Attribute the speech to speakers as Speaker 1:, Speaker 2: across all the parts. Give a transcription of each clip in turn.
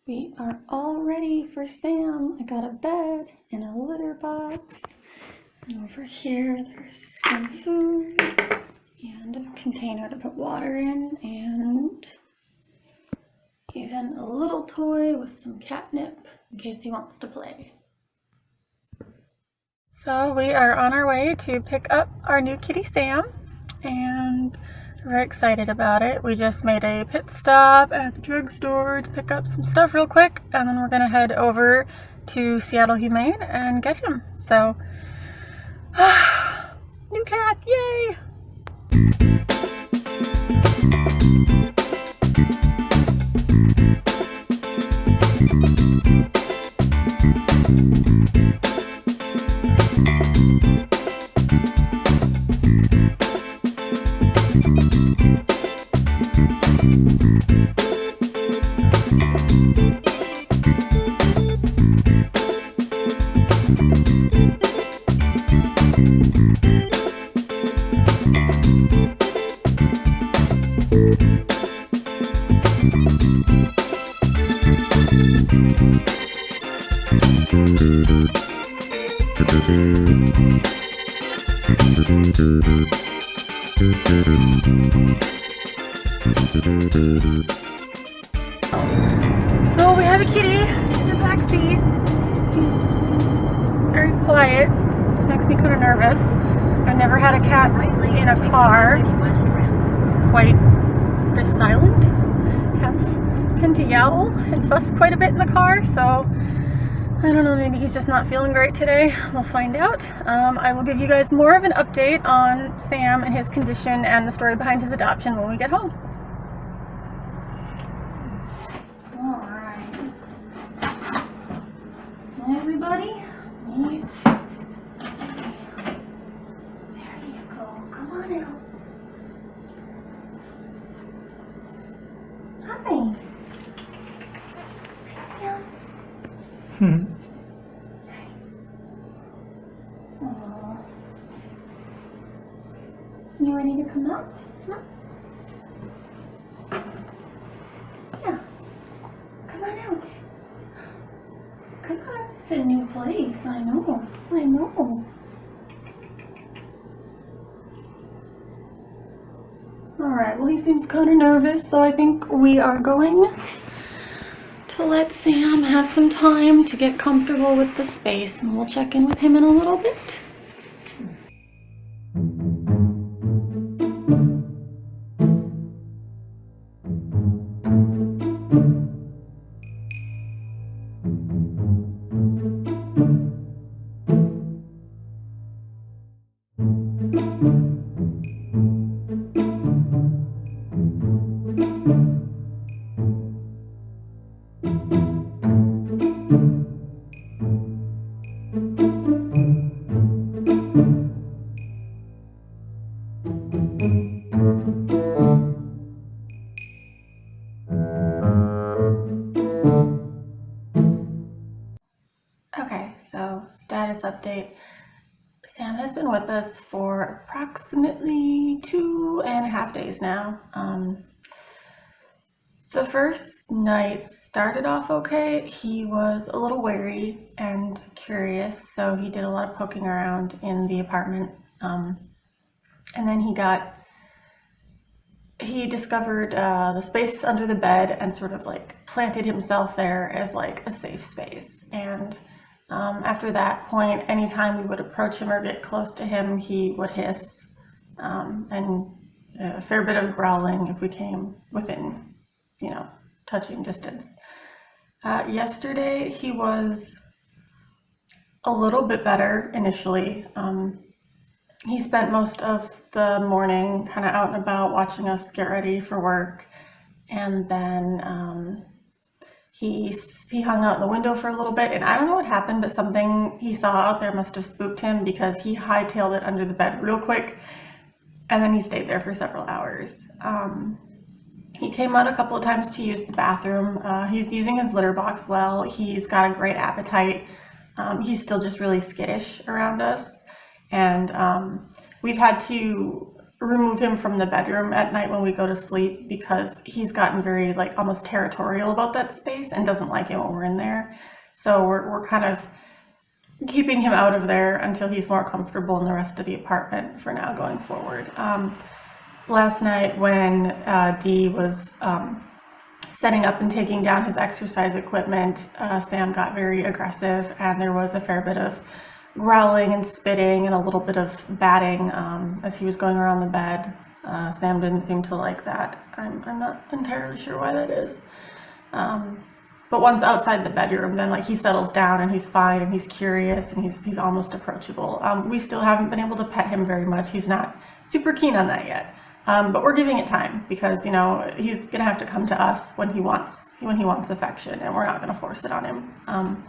Speaker 1: We are all ready for Sam. I got a bed and a litter box. And over here there's some food and a container to put water in, and even a little toy with some catnip in case he wants to play. So we are on our way to pick up our new kitty Sam, and we're excited about it. We just made a pit stop at the drugstore to pick up some stuff real quick, and then we're gonna head over to Seattle Humane and get him. So, new cat, yay! So we have a kitty in the back seat. He's very quiet, which makes me kind of nervous. I've never had a cat in a car quite this silent. Cats tend to yowl and fuss quite a bit in the car, so I don't know, maybe he's just not feeling great today. We'll find out. I will give you guys more of an update on Sam and his condition and the story behind his adoption when we get home. Alright. Hi everybody. Meet Sam. There you go. Come on out. Hi. Sam. You ready to come out? Huh? Yeah. Come on out. Come on. It's a new place. I know. I know. Alright, well, he seems kind of nervous, so I think we are going to let Sam have some time to get comfortable with the space, and we'll check in with him in a little bit. Okay, so status update. Sam has been with us for approximately 2.5 days now. The first night started off okay. He was a little wary and curious, so he did a lot of poking around in the apartment. And then he discovered the space under the bed and sort of like planted himself there as like a safe space. And after that point, anytime we would approach him or get close to him, he would hiss, and a fair bit of growling if we came within, touching distance. Yesterday, he was a little bit better initially. He spent most of the morning kind of out and about watching us get ready for work, and then he hung out in the window for a little bit, and I don't know what happened, but something he saw out there must have spooked him, because he hightailed it under the bed real quick, and then he stayed there for several hours. He came out a couple of times to use the bathroom. He's using his litter box well. He's got a great appetite. He's still just really skittish around us, and we've had to remove him from the bedroom at night when we go to sleep because he's gotten very like almost territorial about that space and doesn't like it when we're in there. So we're kind of keeping him out of there until he's more comfortable in the rest of the apartment for now going forward. Last night when Dee was setting up and taking down his exercise equipment, Sam got very aggressive and there was a fair bit of growling and spitting and a little bit of batting as he was going around the bed. Sam didn't seem to like that. I'm not entirely sure why that is. But once outside the bedroom, then like he settles down and he's fine and he's curious and he's almost approachable. We still haven't been able to pet him very much. He's not super keen on that yet. But we're giving it time because, you know, he's gonna have to come to us when he wants affection, and we're not gonna force it on him.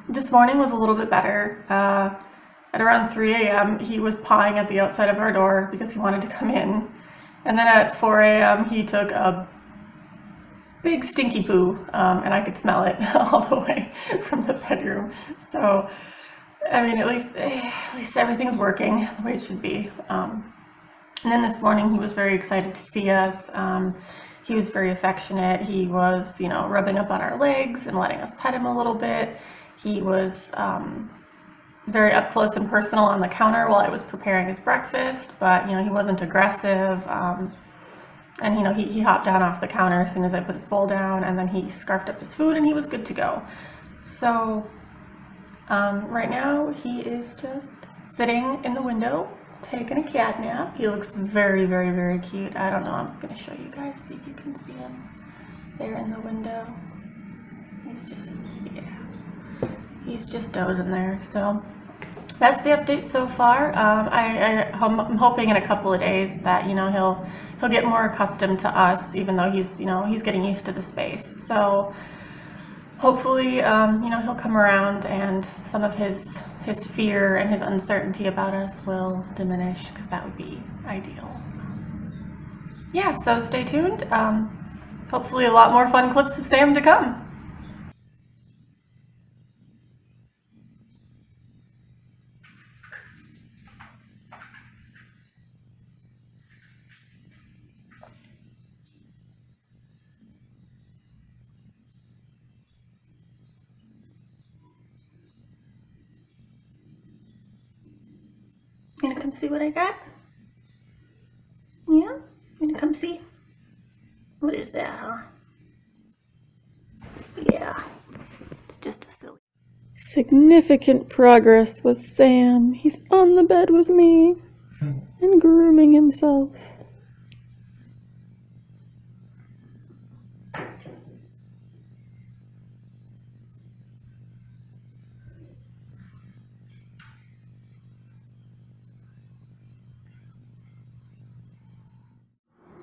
Speaker 1: This morning was a little bit better. At around 3 a.m., he was pawing at the outside of our door because he wanted to come in. And then at 4 a.m., he took a big stinky poo, and I could smell it all the way from the bedroom. So, I mean, at least everything's working the way it should be. And then this morning he was very excited to see us. He was very affectionate. He was, you know, rubbing up on our legs and letting us pet him a little bit. He was very up close and personal on the counter while I was preparing his breakfast, but, you know, he wasn't aggressive. And, you know, he hopped down off the counter as soon as I put his bowl down, and then he scarfed up his food and he was good to go. So right now he is just sitting in the window taking a cat nap. He looks very, very, very cute. I don't know, I'm gonna show you guys, see if you can see him there in the window. He's just dozing there. So that's the update so far. I'm hoping in a couple of days that, you know, he'll get more accustomed to us, even though he's getting used to the space. So hopefully, you know, he'll come around and some of his fear and his uncertainty about us will diminish, because that would be ideal. Yeah, so stay tuned. Hopefully a lot more fun clips of Sam to come. You gonna come see what I got? Yeah? You gonna come see? What is that, huh? Yeah. It's just a silly. Significant progress with Sam. He's on the bed with me and grooming himself.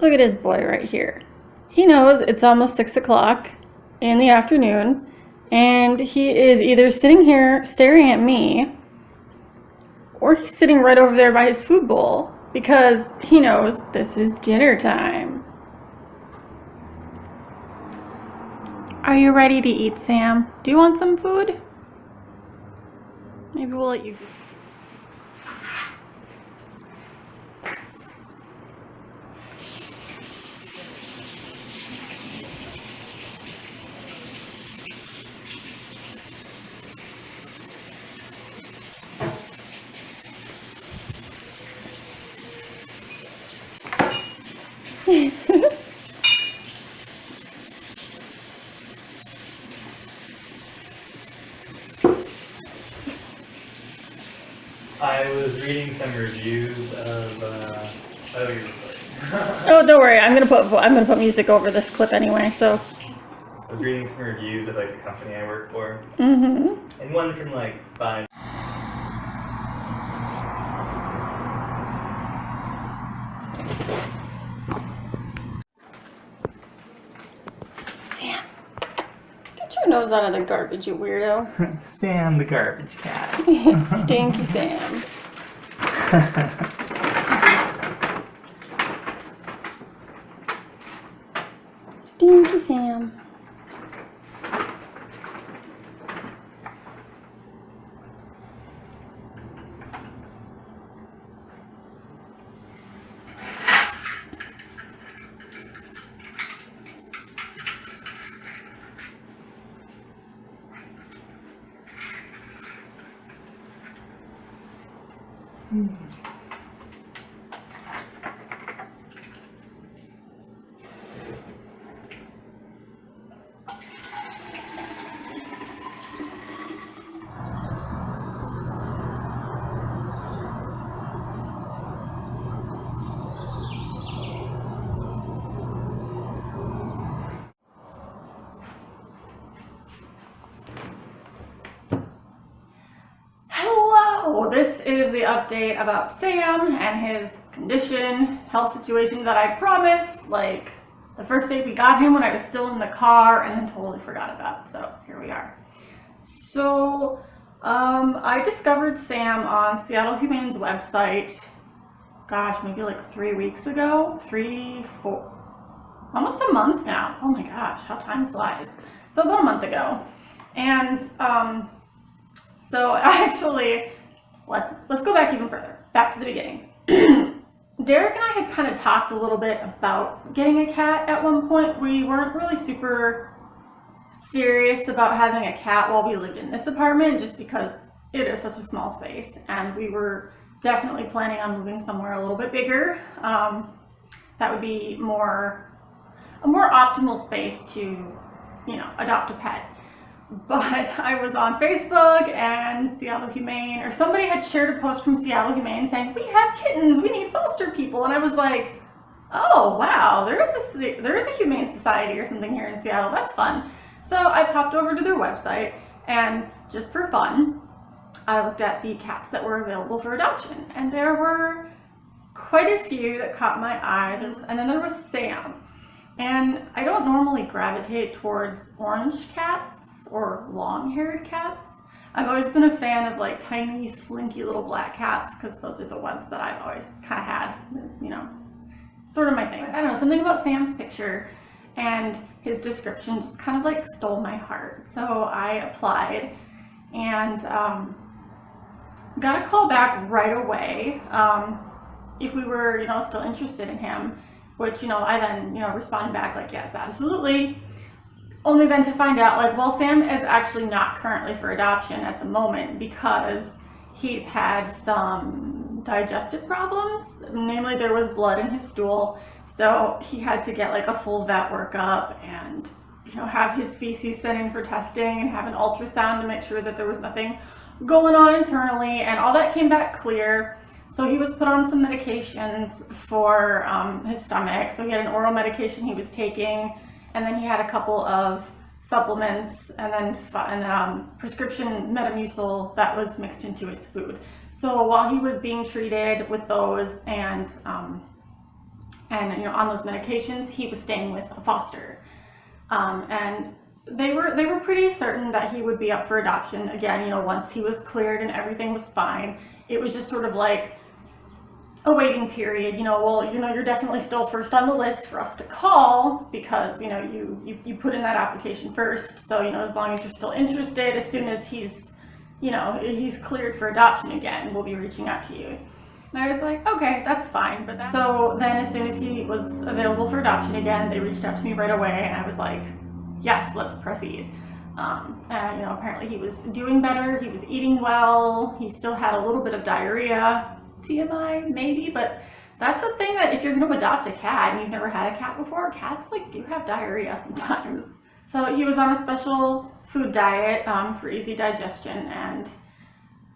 Speaker 1: Look at this boy right here. He knows it's almost 6 o'clock in the afternoon, and he is either sitting here staring at me, or he's sitting right over there by his food bowl because he knows this is dinner time. Are you ready to eat, Sam? Do you want some food? Maybe we'll let you.
Speaker 2: I was reading some reviews of.
Speaker 1: Oh, don't worry. I'm gonna put music over this clip anyway. So.
Speaker 2: I was reading some reviews of like the company I work for.
Speaker 1: Mm-hmm.
Speaker 2: And one from like 5.
Speaker 1: Sam, get your nose out of the garbage, you weirdo.
Speaker 2: Sam the garbage cat.
Speaker 1: Stinky Sam. Stinky Sam. Hello! This is the update about Sam and his condition, health situation that I promised, like the first day we got him when I was still in the car and then totally forgot about. So here we are. So I discovered Sam on Seattle Humane's website, gosh, maybe like 3 weeks ago, 3, 4, almost a month now. Oh my gosh, how time flies. So about a month ago. And so actually, let's go back even further, back to the beginning. Derek and I had kind of talked a little bit about getting a cat at one point. We weren't really super serious about having a cat while we lived in this apartment, just because it is such a small space, and we were definitely planning on moving somewhere a little bit bigger. That would be a more optimal space to, you know, adopt a pet. But I was on Facebook and Seattle Humane, or somebody had shared a post from Seattle Humane saying, we have kittens, we need foster people. And I was like, oh wow, there is a humane society or something here in Seattle, that's fun. So I popped over to their website, and just for fun, I looked at the cats that were available for adoption. And there were quite a few that caught my eye, and then there was Sam. And I don't normally gravitate towards orange cats or long-haired cats. I've always been a fan of like tiny, slinky little black cats, because those are the ones that I've always kind of had, you know, sort of my thing. I don't know, something about Sam's picture and his description just kind of like stole my heart. So I applied and got a call back right away if we were, you know, still interested in him. Which, you know, I then, you know, responded back like, yes, absolutely. Only then to find out, like, well, Sam is actually not currently for adoption at the moment because he's had some digestive problems. Namely, there was blood in his stool. So he had to get like a full vet workup and, you know, have his feces sent in for testing and have an ultrasound to make sure that there was nothing going on internally. And all that came back clear. So he was put on some medications for his stomach. So he had an oral medication he was taking, and then he had a couple of supplements, and then prescription Metamucil that was mixed into his food. So while he was being treated with those and you know, on those medications, he was staying with a foster, and they were pretty certain that he would be up for adoption again. You know, once he was cleared and everything was fine. It was just sort of like a waiting period, you know, well, you know, you're definitely still first on the list for us to call because, you know, you put in that application first. So, you know, as long as you're still interested, as soon as he's, you know, he's cleared for adoption again, we'll be reaching out to you. And I was like, okay, that's fine. But so then as soon as he was available for adoption again, they reached out to me right away, and I was like, yes, let's proceed. And, you know, apparently he was doing better. He was eating well. He still had a little bit of diarrhea. TMI, maybe, but that's a thing that if you're going to adopt a cat and you've never had a cat before, cats like do have diarrhea sometimes. So he was on a special food diet for easy digestion, and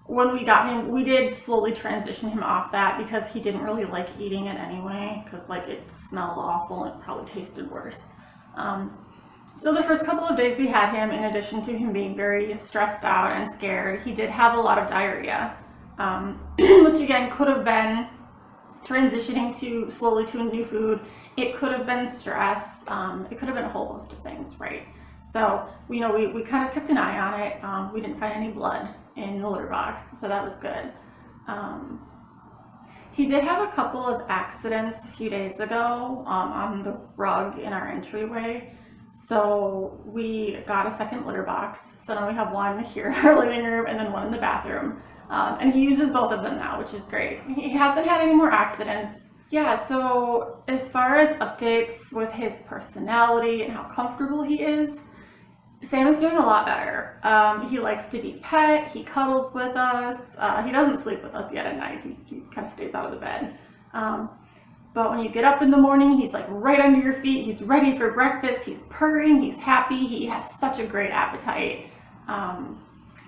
Speaker 1: when we got him, we did slowly transition him off that because he didn't really like eating it anyway, because like it smelled awful and it probably tasted worse. So the first couple of days we had him, in addition to him being very stressed out and scared, he did have a lot of diarrhea. Which again could have been transitioning slowly to a new food. It could have been stress. It could have been a whole host of things, right? So, you know, we kind of kept an eye on it. We didn't find any blood in the litter box, so that was good. He did have a couple of accidents a few days ago on the rug in our entryway. So we got a second litter box. So now we have one here in our living room and then one in the bathroom. And he uses both of them now, which is great. He hasn't had any more accidents. Yeah, so as far as updates with his personality and how comfortable he is, Sam is doing a lot better. He likes to be pet. He cuddles with us. He doesn't sleep with us yet at night. He kind of stays out of the bed. But when you get up in the morning, he's like right under your feet. He's ready for breakfast. He's purring. He's happy. He has such a great appetite. And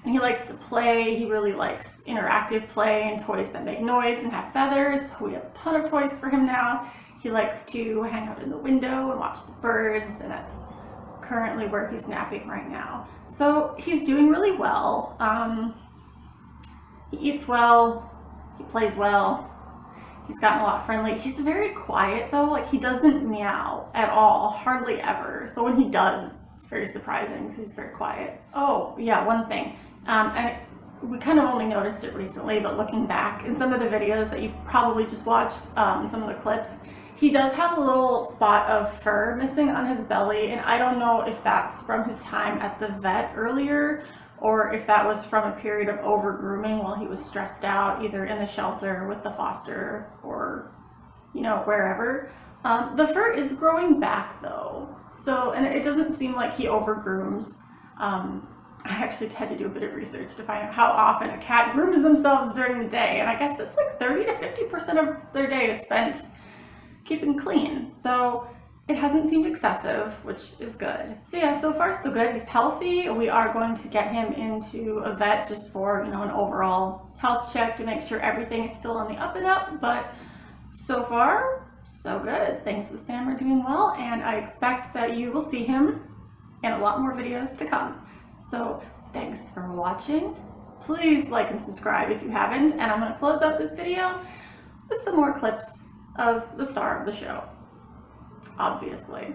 Speaker 1: he likes to play. He really likes interactive play and toys that make noise and have feathers. We have a ton of toys for him now. He likes to hang out in the window and watch the birds, and that's currently where he's napping right now. So he's doing really well. He eats well. He plays well. He's gotten a lot friendly. He's very quiet though. Like, he doesn't meow at all, hardly ever. So when he does, it's very surprising because he's very quiet. Oh yeah, one thing. And we kind of only noticed it recently, but looking back in some of the videos that you probably just watched, some of the clips, he does have a little spot of fur missing on his belly, and I don't know if that's from his time at the vet earlier, or if that was from a period of over grooming while he was stressed out, either in the shelter with the foster or, you know, wherever. The fur is growing back though, so, and it doesn't seem like he over grooms. I actually had to do a bit of research to find out how often a cat grooms themselves during the day, and I guess it's like 30 to 50% of their day is spent keeping clean. So it hasn't seemed excessive, which is good. So yeah, so far so good. He's healthy. We are going to get him into a vet just for, you know, an overall health check to make sure everything is still on the up and up, but so far so good. Things with Sam are doing well, and I expect that you will see him in a lot more videos to come. So thanks for watching. Please like and subscribe if you haven't, and I'm going to close out this video with some more clips of the star of the show, obviously.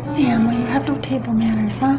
Speaker 1: Sam, well, you have no table manners, huh?